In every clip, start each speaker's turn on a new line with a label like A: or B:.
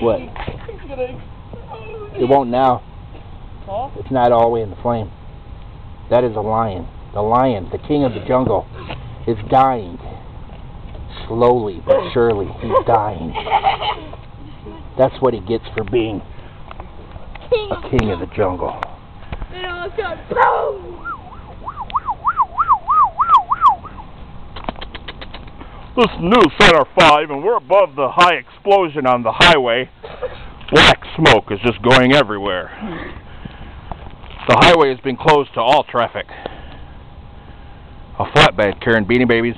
A: What? It won't now.
B: Huh?
A: It's not all the way in the flame. That is a lion. The lion, the king of the jungle, is dying. Slowly but surely, he's dying. That's what he gets for being a king of the jungle.
C: And all of a sudden, boom!
D: This is News Center 5, and we're above the high explosion on the highway. Black smoke is just going everywhere. The highway has been closed to all traffic. A flatbed carrying Beanie Babies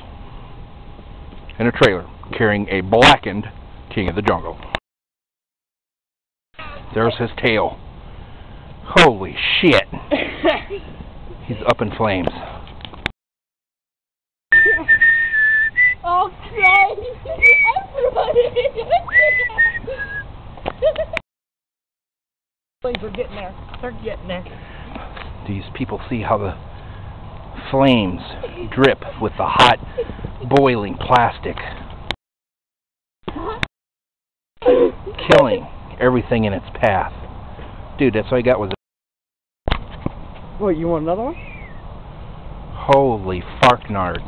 D: and a trailer carrying a blackened king of the jungle. There's his tail. Holy shit. He's up in flames.
C: Okay, everybody!
B: Things are getting there. They're getting there.
A: Do these people see how the flames drip with the hot, boiling plastic? Killing everything in its path. Dude, that's what I got was
B: What, you want another one?
A: holy farknard.